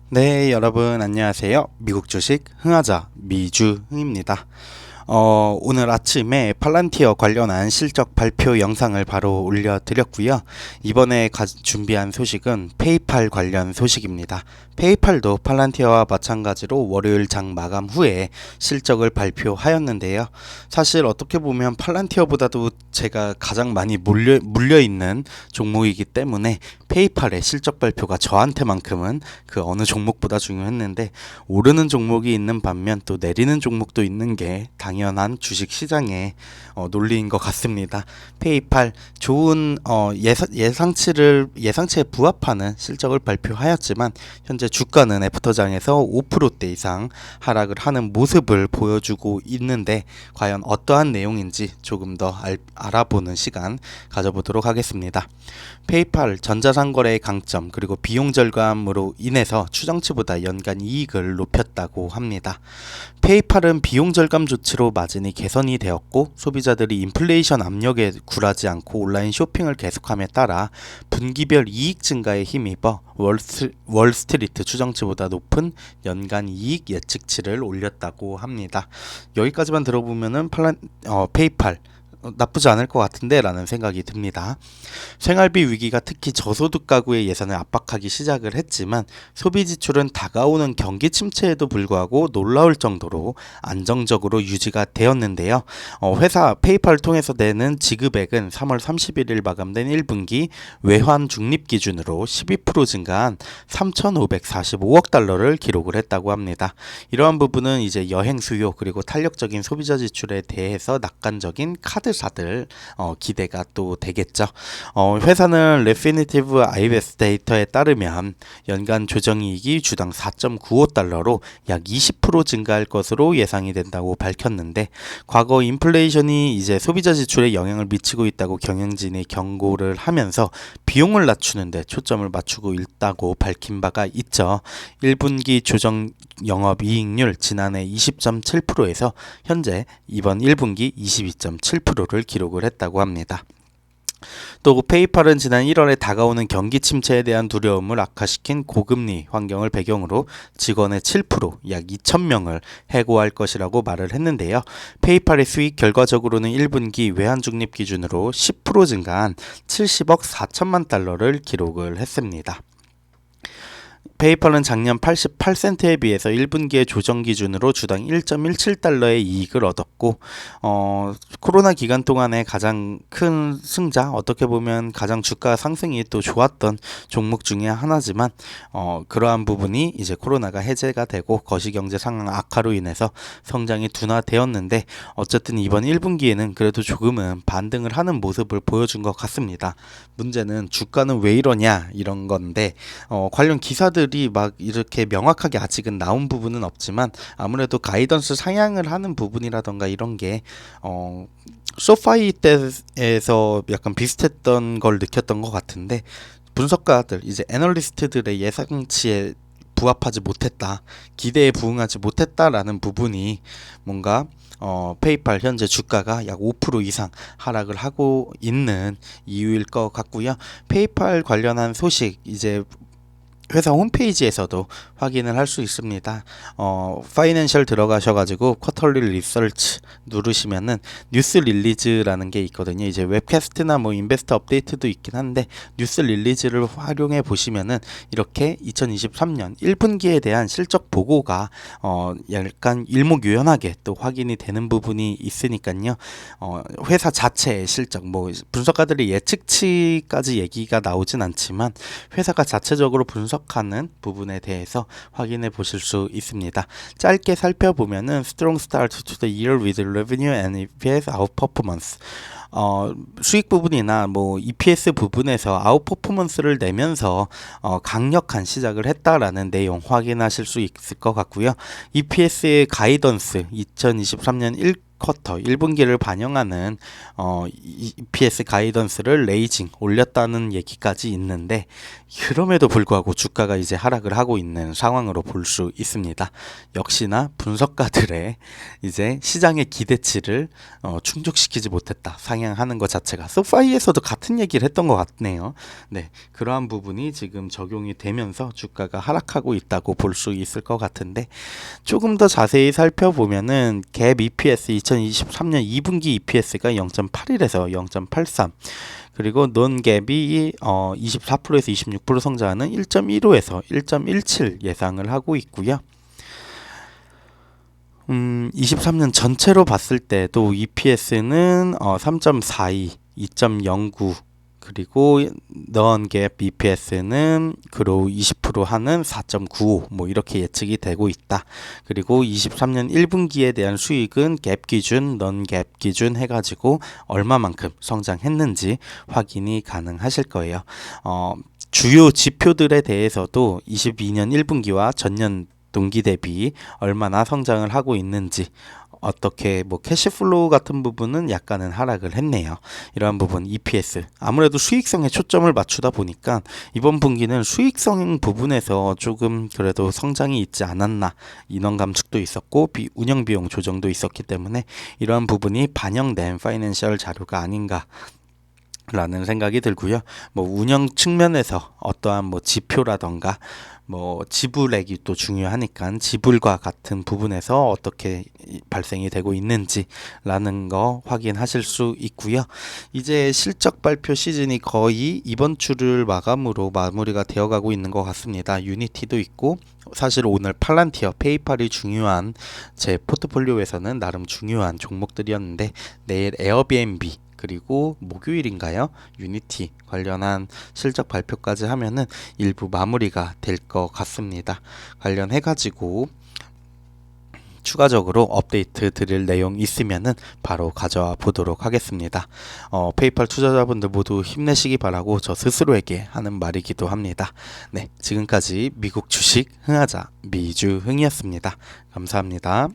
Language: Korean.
네, 여러분 안녕하세요. 미국 주식 흥하자 미주흥입니다. 오늘 아침에 팔란티어 관련한 실적 발표 영상을 바로 올려드렸고요. 이번에 준비한 소식은 페이팔 관련 소식입니다. 페이팔도 팔란티어와 마찬가지로 월요일 장 마감 후에 실적을 발표하였는데요. 사실 어떻게 보면 팔란티어보다도 제가 가장 많이 물려있는 종목이기 때문에 페이팔의 실적 발표가 저한테만큼은 그 어느 종목보다 중요했는데, 오르는 종목이 있는 반면 또 내리는 종목도 있는 게 당연한 주식 시장의 논리인 것 같습니다. 페이팔 좋은 예상치에 부합하는 실적을 발표하였지만 현재 주가는 애프터장에서 5%대 이상 하락을 하는 모습을 보여주고 있는데, 과연 어떠한 내용인지 조금 더 알아보는 시간 가져보도록 하겠습니다. 페이팔 전자상거래의 강점 그리고 비용 절감으로 인해서 추정치보다 연간 이익을 높였다고 합니다. 페이팔은 비용 절감 조치로 마진이 개선이 되었고, 소비자들이 인플레이션 압력에 굴하지 않고 온라인 쇼핑을 계속함에 따라 분기별 이익 증가에 힘입어 월스트리트 추정치보다 높은 연간 이익 예측치를 올렸다고 합니다. 여기까지만 들어보면은 페이팔 나쁘지 않을 것 같은데 라는 생각이 듭니다. 생활비 위기가 특히 저소득 가구의 예산을 압박하기 시작을 했지만, 소비 지출은 다가오는 경기 침체에도 불구하고 놀라울 정도로 안정적으로 유지가 되었는데요. 회사 페이팔을 통해서 내는 지급액은 3월 31일 마감된 1분기 외환 중립 기준으로 12% 증가한 3,545억 달러를 기록을 했다고 합니다. 이러한 부분은 이제 여행 수요 그리고 탄력적인 소비자 지출에 대해서 낙관적인 카드사들 기대가 또 되겠죠. 회사는 레피니티브 아이베스 데이터에 따르면 연간 조정이익이 주당 4.95달러로 약 20% 증가할 것으로 예상이 된다고 밝혔는데, 과거 인플레이션이 이제 소비자 지출에 영향을 미치고 있다고 경영진이 경고를 하면서 비용을 낮추는 데 초점을 맞추고 있다고 밝힌 바가 있죠. 1분기 조정 영업이익률 지난해 20.7%에서 현재 이번 1분기 22.7%를 기록을 했다고 합니다. 또 페이팔은 지난 1월에 다가오는 경기 침체에 대한 두려움을 악화시킨 고금리 환경을 배경으로 직원의 7%, 약 2,000명을 해고할 것이라고 말을 했는데요. 페이팔의 수익 결과적으로는 1분기 외환중립 기준으로 10% 증가한 70억 4천만 달러를 기록을 했습니다. 페이팔은 작년 88센트에 비해서 1분기의 조정 기준으로 주당 1.17달러의 이익을 얻었고, 코로나 기간 동안에 가장 큰 승자, 어떻게 보면 가장 주가 상승이 또 좋았던 종목 중에 하나지만, 그러한 부분이 이제 코로나가 해제가 되고 거시경제 상황 악화로 인해서 성장이 둔화되었는데, 어쨌든 이번 1분기에는 그래도 조금은 반등을 하는 모습을 보여준 것 같습니다. 문제는 주가는 왜 이러냐 이런 건데, 관련 기사들이 막 이렇게 명확하게 아직은 나온 부분은 없지만, 아무래도 가이던스 상향을 하는 부분이라던가 이런 게 소파이 때에서 약간 비슷했던 걸 느꼈던 것 같은데, 분석가들 이제 애널리스트들의 예상치에 부합하지 못했다, 기대에 부응하지 못했다라는 부분이 뭔가 페이팔 현재 주가가 약 5% 이상 하락을 하고 있는 이유일 것 같고요. 페이팔 관련한 소식 이제 회사 홈페이지에서도 확인을 할 수 있습니다. 파이낸셜 들어가셔가지고 쿼터리 리서치 누르시면은 뉴스 릴리즈라는 게 있거든요. 이제 웹캐스트나 뭐 인베스터 업데이트도 있긴 한데, 뉴스 릴리즈를 활용해 보시면은 이렇게 2023년 1분기에 대한 실적 보고가 약간 일목요연하게 또 확인이 되는 부분이 있으니까요. 회사 자체의 실적, 뭐 분석가들의 예측치까지 얘기가 나오진 않지만 회사가 자체적으로 분석하는 부분에 대해서 확인해 보실 수 있습니다. 짧게 살펴보면은 Strong start to the year with revenue and EPS outperformance. 수익 부분이나 뭐 EPS 부분에서 아웃퍼포먼스를 내면서 강력한 시작을 했다라는 내용 확인하실 수 있을 것 같고요. EPS의 가이던스 2023년 쿼터 1분기를 반영하는 EPS 가이던스를 레이징 올렸다는 얘기까지 있는데, 그럼에도 불구하고 주가가 이제 하락을 하고 있는 상황으로 볼 수 있습니다. 역시나 분석가들의 이제 시장의 기대치를 충족시키지 못했다, 상향하는 것 자체가. 소파이에서도 같은 얘기를 했던 것 같네요. 네, 그러한 부분이 지금 적용이 되면서 주가가 하락하고 있다고 볼 수 있을 것 같은데, 조금 더 자세히 살펴보면은 갭 EPS 2023년 2분기 EPS가 0.81에서 0.83, 그리고 논갭이 24%에서 26% 성장하는 1.15에서 1.17 예상을 하고 있고요. 23년 전체로 봤을 때도 EPS는 3.42, 2.09, 그리고 non-GAAP EPS는 그로우 20% 하는 4.95, 뭐 이렇게 예측이 되고 있다. 그리고 23년 1분기에 대한 수익은 GAAP 기준, non-GAAP 기준 해가지고 얼마만큼 성장했는지 확인이 가능하실 거예요. 주요 지표들에 대해서도 22년 1분기와 전년 동기 대비 얼마나 성장을 하고 있는지, 어떻게 뭐 캐시플로우 같은 부분은 약간은 하락을 했네요. 이러한 부분 EPS, 아무래도 수익성에 초점을 맞추다 보니까 이번 분기는 수익성 부분에서 조금 그래도 성장이 있지 않았나, 인원 감축도 있었고 운영 비용 조정도 있었기 때문에 이러한 부분이 반영된 파이낸셜 자료가 아닌가 라는 생각이 들고요. 뭐 운영 측면에서 어떠한 뭐 지표라던가 뭐 지불액이 또 중요하니까 지불과 같은 부분에서 어떻게 발생이 되고 있는지라는 거 확인하실 수 있고요. 이제 실적 발표 시즌이 거의 이번 주를 마감으로 마무리가 되어가고 있는 것 같습니다. 유니티도 있고, 사실 오늘 팔란티어, 페이팔이 중요한 제 포트폴리오에서는 나름 중요한 종목들이었는데, 내일 에어비앤비, 그리고 목요일인가요? 유니티 관련한 실적 발표까지 하면은 일부 마무리가 될 것 같습니다. 관련해가지고 추가적으로 업데이트 드릴 내용 있으면은 바로 가져와 보도록 하겠습니다. 페이팔 투자자분들 모두 힘내시기 바라고 저 스스로에게 하는 말이기도 합니다. 네, 지금까지 미국 주식 흥하자 미주흥이었습니다. 감사합니다.